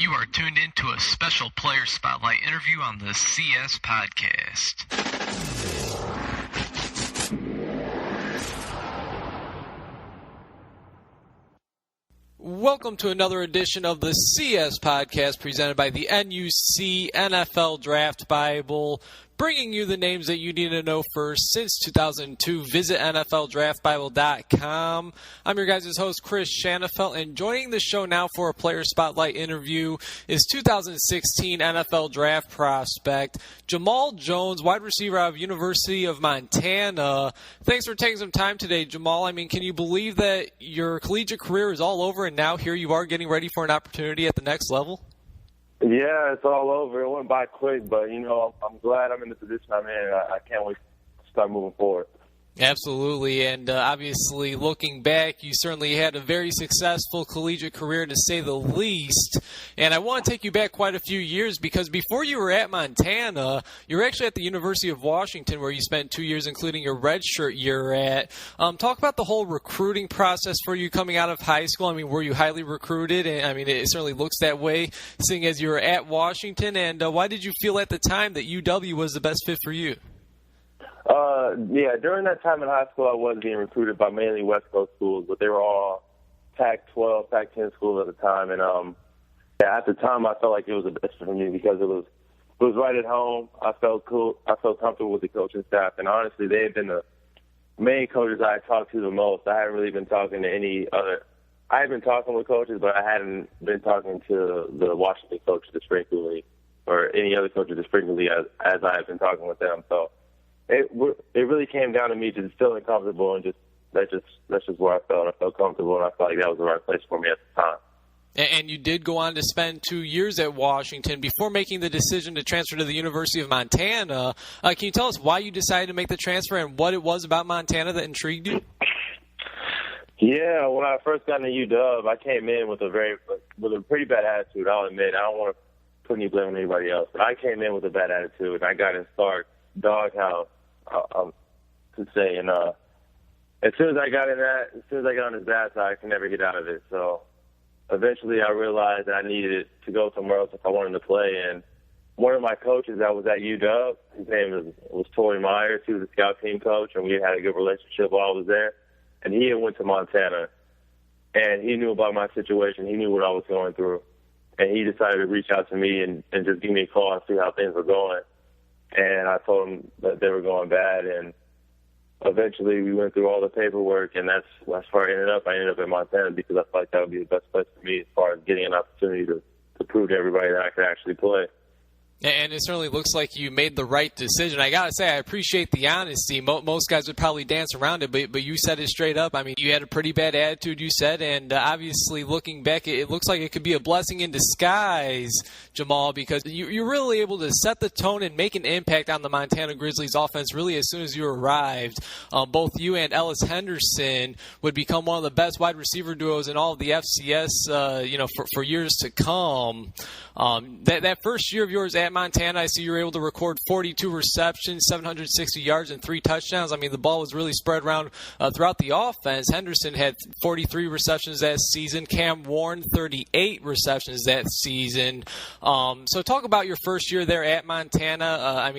You are tuned into a special player spotlight interview on the CS Podcast. Welcome to another edition of the CS Podcast presented by the NUC NFL Draft Bible, bringing you the names that you need to know first since 2002. Visit NFLDraftBible.com. I'm your guys' host, Chris Shanafelt, and joining the show now for a player spotlight interview is 2016 NFL Draft prospect Jamaal Jones, wide receiver out of University of Montana. Thanks for taking some time today, Jamaal. I mean, can you believe that your collegiate career is all over and now here you are getting ready for an opportunity at the next level? Yeah, it's all over. It went by quick, but, I'm glad I'm in the position I'm in. I can't wait to start moving forward. Absolutely, and obviously looking back, you certainly had a very successful collegiate career to say the least. And I want to take you back quite a few years because before you were at Montana, you were actually at the University of Washington where you spent 2 years, including your redshirt year at. Talk about the whole recruiting process for you coming out of high school. I mean, were you highly recruited? And I mean, it certainly looks that way, seeing as you were at Washington. And why did you feel at the time that UW was the best fit for you? Yeah, during that time in high school, I was being recruited by mainly West Coast schools, but they were all Pac-12, Pac-10 schools at the time. And at the time, I felt like it was the best for me because it was right at home. I felt cool. I felt comfortable with the coaching staff, and honestly, they had been the main coaches I had talked to the most. I hadn't really been talking to any other. I had been talking with coaches, but I hadn't been talking to the Washington coaches as frequently, or any other coaches as frequently as I had been talking with them. So it really came down to me just feeling comfortable, and that's just where I felt. I felt comfortable, and I felt like that was the right place for me at the time. And you did go on to spend 2 years at Washington before making the decision to transfer to the University of Montana. Can you tell us why you decided to make the transfer and what it was about Montana that intrigued you? Yeah, when I first got into UW, I came in with a pretty bad attitude. I'll admit, I don't want to put any blame on anybody else, but I came in with a bad attitude, and I got in Stark doghouse, to say. And as soon as I got on his bad side, I could never get out of it. So eventually, I realized that I needed to go somewhere else if I wanted to play. And one of my coaches that was at UW, his name was Tory Myers. He was a scout team coach, and we had a good relationship while I was there. And he had went to Montana, and he knew about my situation. He knew what I was going through, and he decided to reach out to me and just give me a call and see how things were going. And I told him that they were going bad, and eventually we went through all the paperwork, and that's where I ended up. I ended up in Montana because I felt like that would be the best place for me as far as getting an opportunity to prove to everybody that I could actually play. And it certainly looks like you made the right decision. I got to say, I appreciate the honesty. Most guys would probably dance around it, but you said it straight up. I mean, you had a pretty bad attitude, you said, and obviously looking back, it looks like it could be a blessing in disguise, Jamaal, because you're really able to set the tone and make an impact on the Montana Grizzlies offense really as soon as you arrived. Both you and Ellis Henderson would become one of the best wide receiver duos in all of the FCS, for years to come. That first year of yours at Montana, I see you were able to record 42 receptions, 760 yards, and 3 touchdowns. I mean, the ball was really spread around throughout the offense. Henderson had 43 receptions that season. Cam Warren, 38 receptions that season. So talk about your first year there at Montana.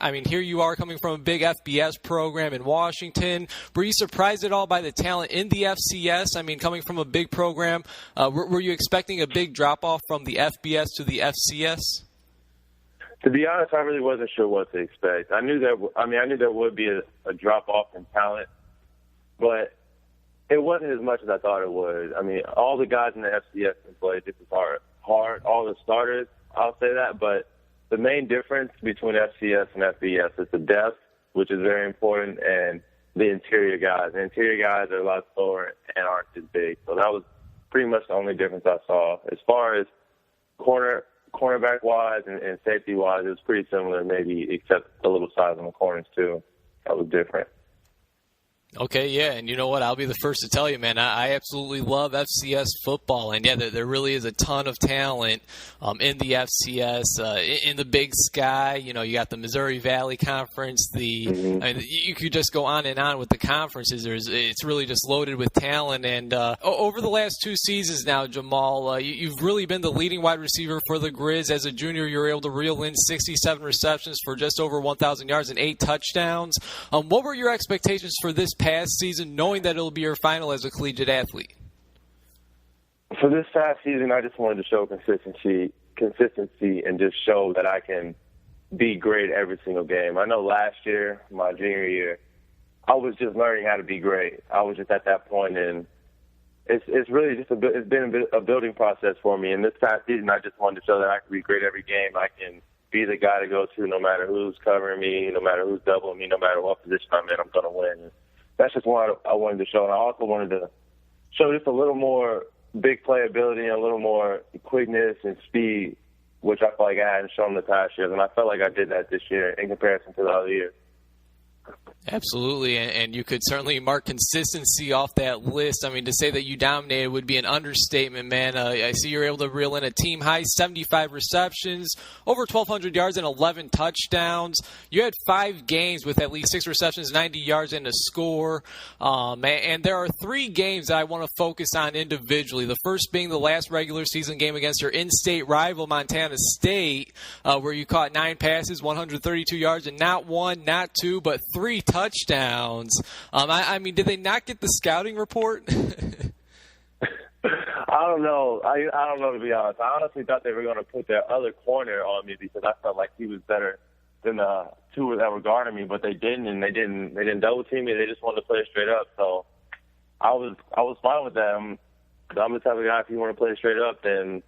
I mean, here you are coming from a big FBS program in Washington. Were you surprised at all by the talent in the FCS? I mean, coming from a big program, were you expecting a big drop-off from the FBS to the FCS? To be honest, I really wasn't sure what to expect. I knew there would be a drop-off in talent, but it wasn't as much as I thought it would. I mean, all the guys in the FCS can play just as hard. All the starters, I'll say that, but the main difference between FCS and FBS is the depth, which is very important, and the interior guys. The interior guys are a lot slower and aren't as big. So that was pretty much the only difference I saw. As far as cornerback-wise and safety-wise, it was pretty similar, maybe except a little size on the corners, too. That was different. Okay, yeah, and you know what? I'll be the first to tell you, man. I absolutely love FCS football, and yeah, there really is a ton of talent in the FCS, in the Big Sky. You know, you got the Missouri Valley Conference. Mm-hmm. I mean, you could just go on and on with the conferences. It's really just loaded with talent. And over the last 2 seasons now, Jamaal, you've really been the leading wide receiver for the Grizz. As a junior, you were able to reel in 67 receptions for just over 1,000 yards and 8 touchdowns. What were your expectations for this past season, knowing that it'll be your final as a collegiate athlete? For this past season, I just wanted to show consistency, and just show that I can be great every single game. I know last year, my junior year, I was just learning how to be great. I was just at that point, and it's really just it's been a building process for me. And this past season, I just wanted to show that I can be great every game. I can be the guy to go to no matter who's covering me, no matter who's doubling me, no matter what position I'm in, I'm going to win. And that's just what I wanted to show. And I also wanted to show just a little more big playability and a little more quickness and speed, which I feel like I hadn't shown the past years. And I felt like I did that this year in comparison to the other years. Absolutely, and you could certainly mark consistency off that list. I mean, to say that you dominated would be an understatement, man. I see you're able to reel in a team-high 75 receptions, over 1,200 yards and 11 touchdowns. You had 5 games with at least 6 receptions, 90 yards, and a score. And there are 3 games that I want to focus on individually. The first being the last regular season game against your in-state rival, Montana State, where you caught 9 passes, 132 yards, and not 1, not 2, but 3 touchdowns. I mean, did they not get the scouting report? I don't know. I don't know, to be honest. I honestly thought they were going to put their other corner on me because I felt like he was better than the 2 that were guarding me, but they didn't, and they didn't double team me. They just wanted to play straight up. So I was fine with that. I'm the type of guy, if you want to play straight up, then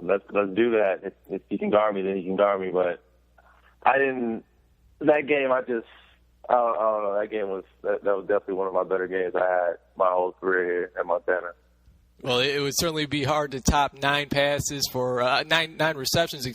let's do that. If you can guard me, then you can guard me. But I didn't. That game, I don't know. That game was definitely one of my better games I had my whole career here at Montana. Well, it would certainly be hard to top 9 passes for nine receptions,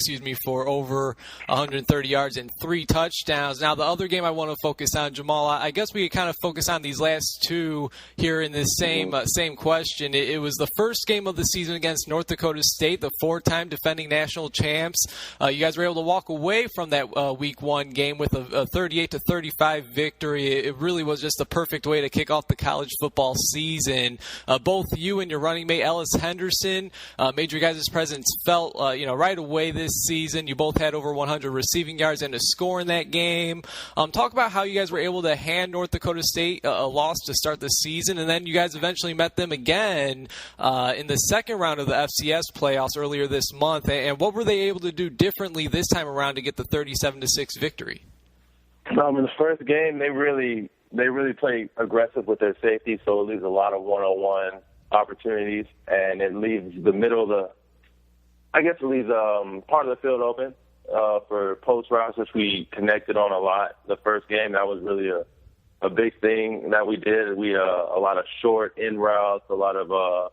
for over 130 yards and 3 touchdowns. Now, the other game I want to focus on, Jamaal, I guess we could kind of focus on these last 2 here in this same question. It was the first game of the season against North Dakota State, the 4-time defending national champs. You guys were able to walk away from that Week 1 game with a 38-35 victory. It really was just the perfect way to kick off the college football season. Both you and your running mate Ellis Henderson made your guys' presence felt right away this season. You both had over 100 receiving yards and a score in that game. Talk about how you guys were able to hand North Dakota State a loss to start the season, and then you guys eventually met them again in the second round of the FCS playoffs earlier this month. And what were they able to do differently this time around to get the 37-6 victory? In the first game, they really play aggressive with their safety, so it leaves a lot of one-on-one opportunities, and it leaves the middle of part of the field open for post routes, which we connected on a lot. The first game, that was really a big thing that we did. We a lot of short in routes, a lot of go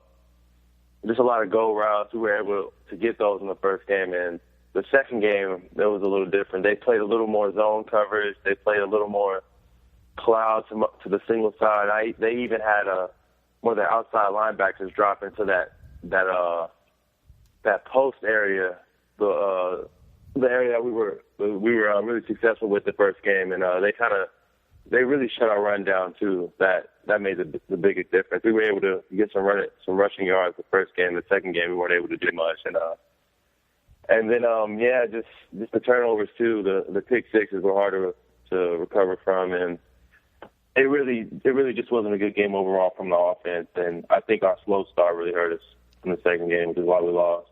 routes. We were able to get those in the first game, and the second game, it was a little different. They played a little more zone coverage. They played a little more cloud to the single side. They even had one of their outside linebackers drop into that post area, the area that we were really successful with the first game, and they really shut our run down too. That made the biggest difference. We were able to get some rushing yards the first game. The second game we weren't able to do much, and then just the turnovers too. The pick sixes were harder to recover from, and it really just wasn't a good game overall from the offense, and I think our slow start really hurt us in the second game, which is why we lost.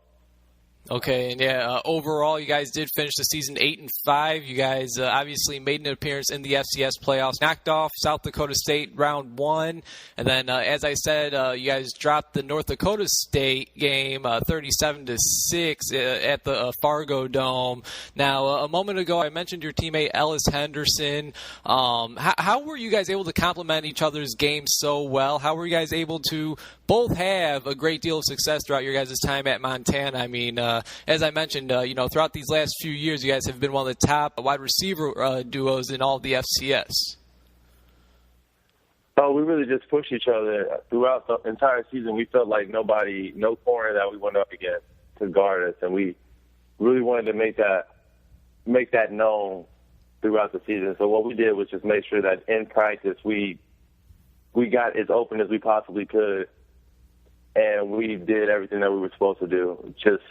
Okay, and overall, you guys did finish the season 8-5. You guys obviously made an appearance in the FCS playoffs, knocked off South Dakota State round 1, and then, as I said, you guys dropped the North Dakota State game 37-6 at the Fargo Dome. Now, a moment ago, I mentioned your teammate Ellis Henderson. How were you guys able to complement each other's games so well? How were you guys able to both have a great deal of success throughout your guys' time at Montana? I mean, as I mentioned, throughout these last few years, you guys have been one of the top wide receiver duos in all of the FCS. Oh, we really just pushed each other throughout the entire season. We felt like no corner that we went up against could guard us, and we really wanted to make that known throughout the season. So what we did was just make sure that in practice we got as open as we possibly could, and we did everything that we were supposed to do, just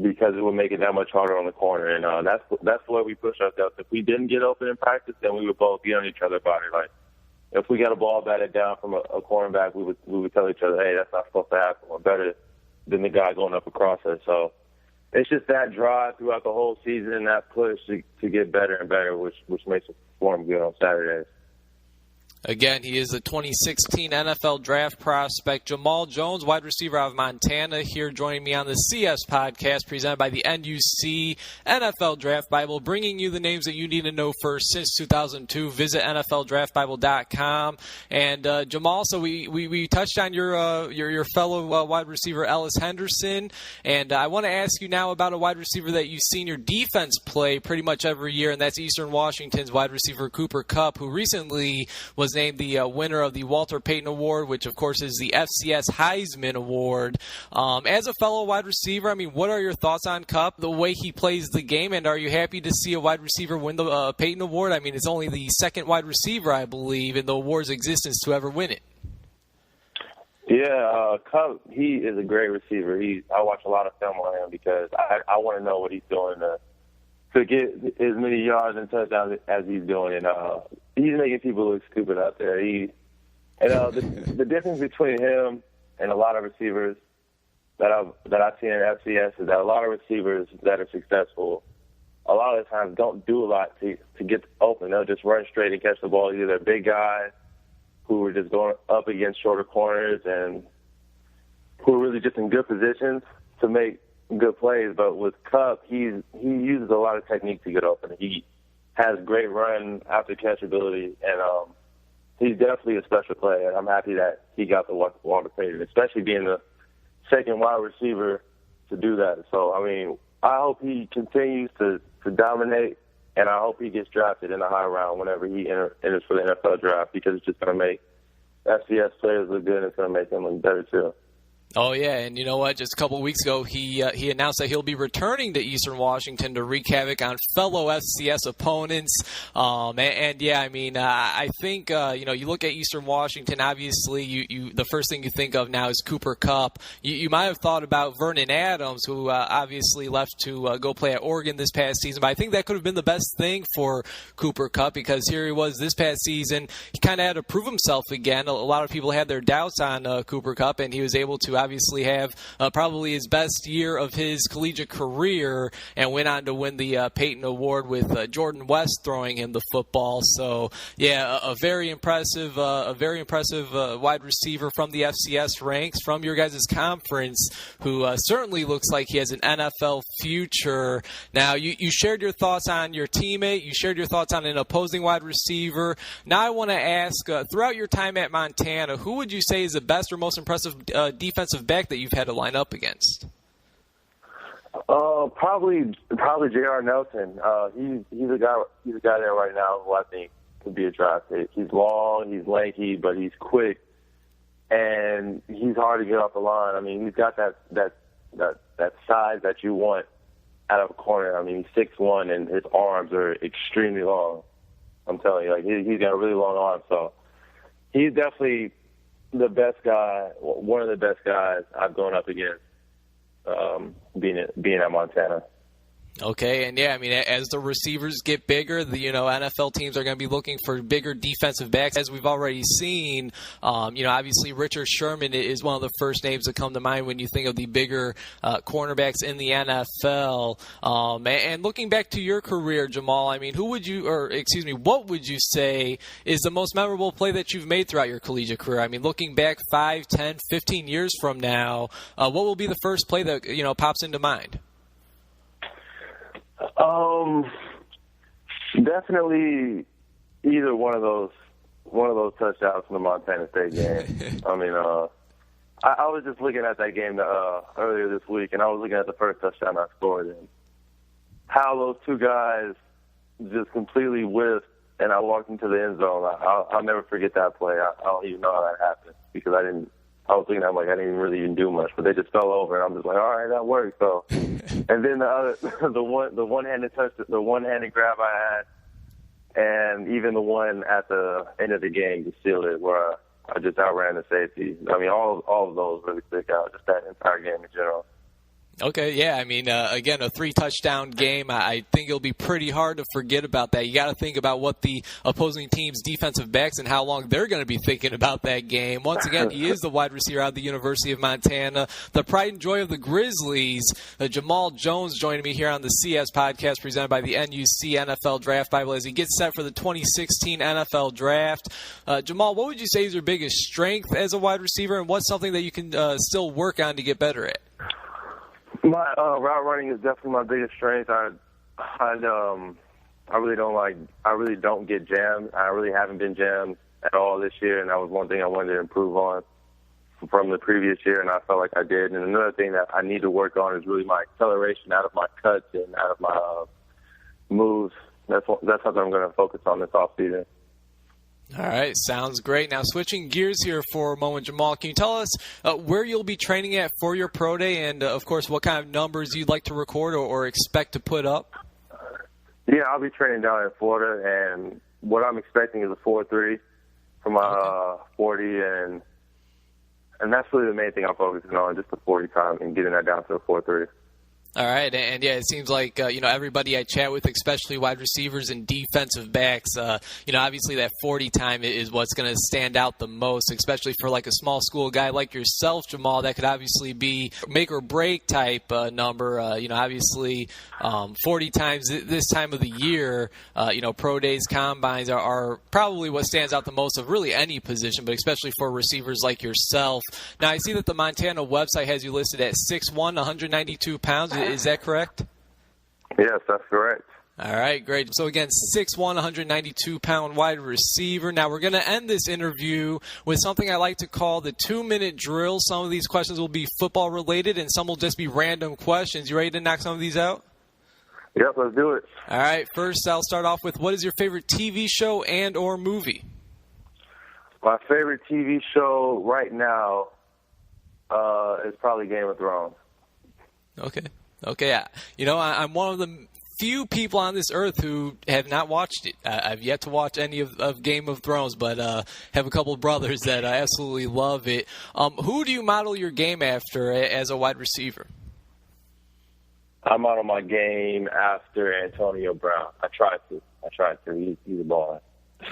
because it would make it that much harder on the corner. And that's the way we pushed ourselves. If we didn't get open in practice, then we would both get on each other about it. Like, if we got a ball batted down from a cornerback, we would tell each other, hey, that's not supposed to happen. We're better than the guy going up across us. So it's just that drive throughout the whole season and that push to get better and better, which makes us perform good on Saturdays. Again, he is a 2016 NFL draft prospect. Jamaal Jones, wide receiver out of Montana, here joining me on the CS podcast presented by the NUC NFL Draft Bible, bringing you the names that you need to know first since 2002. Visit NFLDraftBible.com. And Jamaal, so we touched on your fellow wide receiver Ellis Henderson, and I want to ask you now about a wide receiver that you've seen your defense play pretty much every year, and that's Eastern Washington's wide receiver Cooper Kupp, who recently was named the winner of the Walter Payton Award, which of course is the FCS Heisman Award. As a fellow wide receiver, I mean, what are your thoughts on Kupp, the way he plays the game, and are you happy to see a wide receiver win the Payton Award? I mean, it's only the second wide receiver, I believe, in the award's existence to ever win it. Yeah, Kupp, he is a great receiver. I watch a lot of film on him because I want to know what he's doing to get as many yards and touchdowns as he's doing. And he's making people look stupid out there. The difference between him and a lot of receivers that I've seen in FCS is that a lot of receivers that are successful, a lot of the times don't do a lot to get open. They'll just run straight and catch the ball. Either they're big guys who are just going up against shorter corners and who are really just in good positions to make good plays. But with Kupp, he uses a lot of technique to get open. He has great run after catch ability, and he's definitely a special player. I'm happy that he got the Walter Payton, especially being the second wide receiver to do that. So, I mean, I hope he continues to dominate, and I hope he gets drafted in the high round whenever he enters for the NFL draft, because it's just going to make FCS players look good, and it's going to make them look better too. Oh, yeah, and you know what? Just a couple of weeks ago, he announced that he'll be returning to Eastern Washington to wreak havoc on fellow FCS opponents. Yeah, I mean, I think, you look at Eastern Washington, obviously, you the first thing you think of now is Cooper Kupp. You might have thought about Vernon Adams, who obviously left to go play at Oregon this past season, but I think that could have been the best thing for Cooper Kupp, because here he was this past season. He kind of had to prove himself again. A lot of people had their doubts on Cooper Kupp, and he was able to obviously have probably his best year of his collegiate career, and went on to win the Payton Award with Jordan West throwing him the football. So, yeah, a very impressive wide receiver from the FCS ranks, from your guys' conference, who certainly looks like he has an NFL future. Now, you shared your thoughts on your teammate. You shared your thoughts on an opposing wide receiver. Now I want to ask, throughout your time at Montana, who would you say is the best or most impressive defensive back that you've had to line up against? Probably J.R. Nelson. He's a guy there right now who I think could be a draft pick. He's long, he's lanky, but he's quick, and he's hard to get off the line. I mean, he's got that size that you want out of a corner. I mean, he's 6'1", and his arms are extremely long. I'm telling you, like, he's got a really long arm, so he's definitely the best guy, one of the best guys I've gone up against, being at Montana. Okay, and yeah, I mean, as the receivers get bigger, the NFL teams are going to be looking for bigger defensive backs, as we've already seen. Obviously Richard Sherman is one of the first names that come to mind when you think of the bigger cornerbacks in the NFL. And looking back to your career, Jamaal, I mean, what would you say is the most memorable play that you've made throughout your collegiate career? I mean, looking back 5, 10, 15 years from now, what will be the first play that pops into mind? Definitely either one of those touchdowns from the Montana State game. I mean, I was just looking at that game earlier this week, and I was looking at the first touchdown I scored, and how those two guys just completely whiffed and I walked into the end zone. I'll never forget that play. I don't even know how that happened because I was thinking, I didn't really even do much, but they just fell over, and I'm just like, all right, that worked. So, and then the one-handed touch, the one-handed grab I had, and even the one at the end of the game to seal it, where I just outran the safety. I mean, all of those really stick out. Just that entire game in general. Okay, yeah. I mean, again, a 3-touchdown game. I think it'll be pretty hard to forget about that. You got to think about what the opposing team's defensive backs and how long they're going to be thinking about that game. Once again, he is the wide receiver out of the University of Montana, the pride and joy of the Grizzlies. Jamaal Jones joining me here on the CS podcast presented by the NUC NFL Draft Bible as he gets set for the 2016 NFL Draft. Jamaal, what would you say is your biggest strength as a wide receiver, and what's something that you can still work on to get better at? My route running is definitely my biggest strength. I really don't get jammed. I really haven't been jammed at all this year, and that was one thing I wanted to improve on from the previous year, and I felt like I did. And another thing that I need to work on is really my acceleration out of my cuts and out of my moves. That's something I'm going to focus on this offseason. All right, sounds great. Now, switching gears here for a moment, Jamaal, can you tell us where you'll be training at for your pro day and, of course, what kind of numbers you'd like to record or expect to put up? Yeah, I'll be training down in Florida, and what I'm expecting is a 4.3 for my 40, and that's really the main thing I'm focusing on, just the 40 time and getting that down to a 4.3. All right, and yeah, it seems like everybody I chat with, especially wide receivers and defensive backs, obviously that 40 time is what's going to stand out the most, especially for like a small school guy like yourself, Jamaal. That could obviously be make or break type number. Obviously 40 times this time of the year, pro days, combines are probably what stands out the most of really any position, but especially for receivers like yourself. Now, I see that the Montana website has you listed at 6'1", 192 pounds. Is that correct? Yes, that's correct. All right, great. So, again, 6'1", 192-pound wide receiver. Now, we're going to end this interview with something I like to call the 2-minute drill. Some of these questions will be football-related, and some will just be random questions. You ready to knock some of these out? Yep, let's do it. All right, first I'll start off with, what is your favorite TV show and or movie? My favorite TV show right now is probably Game of Thrones. Okay. I'm one of the few people on this earth who have not watched it. I've yet to watch any of Game of Thrones, but have a couple of brothers that absolutely love it. Who do you model your game after as a wide receiver? I model my game after Antonio Brown. I try to. He's a baller.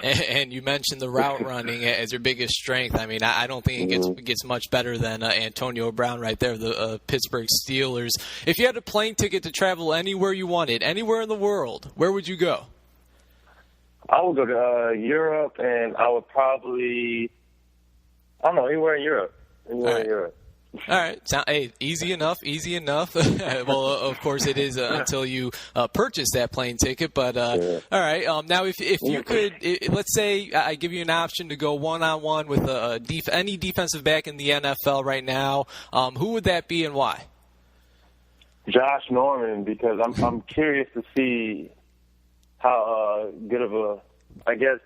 And you mentioned the route running as your biggest strength. I mean, I don't think it gets much better than Antonio Brown right there, the Pittsburgh Steelers. If you had a plane ticket to travel anywhere you wanted, anywhere in the world, where would you go? I would go to Europe, and I would probably, anywhere in Europe. All right. Hey, easy enough. Well, of course it is until you purchase that plane ticket. But all right. Now, if you could, let's say I give you an option to go one-on-one with any defensive back in the NFL right now, who would that be and why? Josh Norman, because I'm curious to see how good of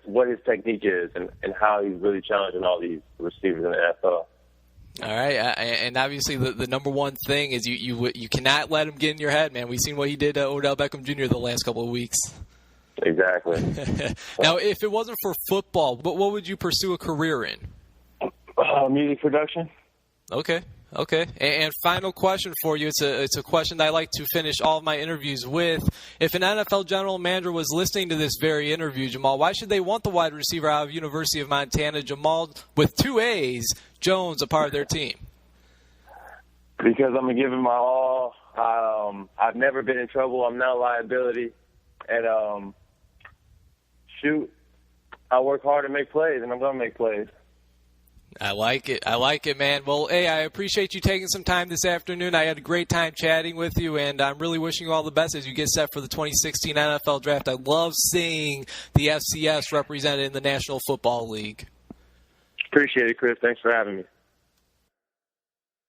what his technique is and how he's really challenging all these receivers in the NFL. All right, and obviously the number one thing is you cannot let him get in your head, man. We've seen what he did to Odell Beckham Jr. the last couple of weeks. Exactly. Now, if it wasn't for football, what would you pursue a career in? Music production. Okay. And final question for you. It's a question that I like to finish all of my interviews with. If an NFL general manager was listening to this very interview, Jamaal, why should they want the wide receiver out of University of Montana, Jamaal, with 2 A's, Jones, a part of their team? Because I'm going to give it my all. I've never been in trouble. I'm not a liability. And, I work hard to make plays, and I'm going to make plays. I like it, man. Well, hey, I appreciate you taking some time this afternoon. I had a great time chatting with you, and I'm really wishing you all the best as you get set for the 2016 NFL Draft. I love seeing the FCS represented in the National Football League. Appreciate it, Chris. Thanks for having me.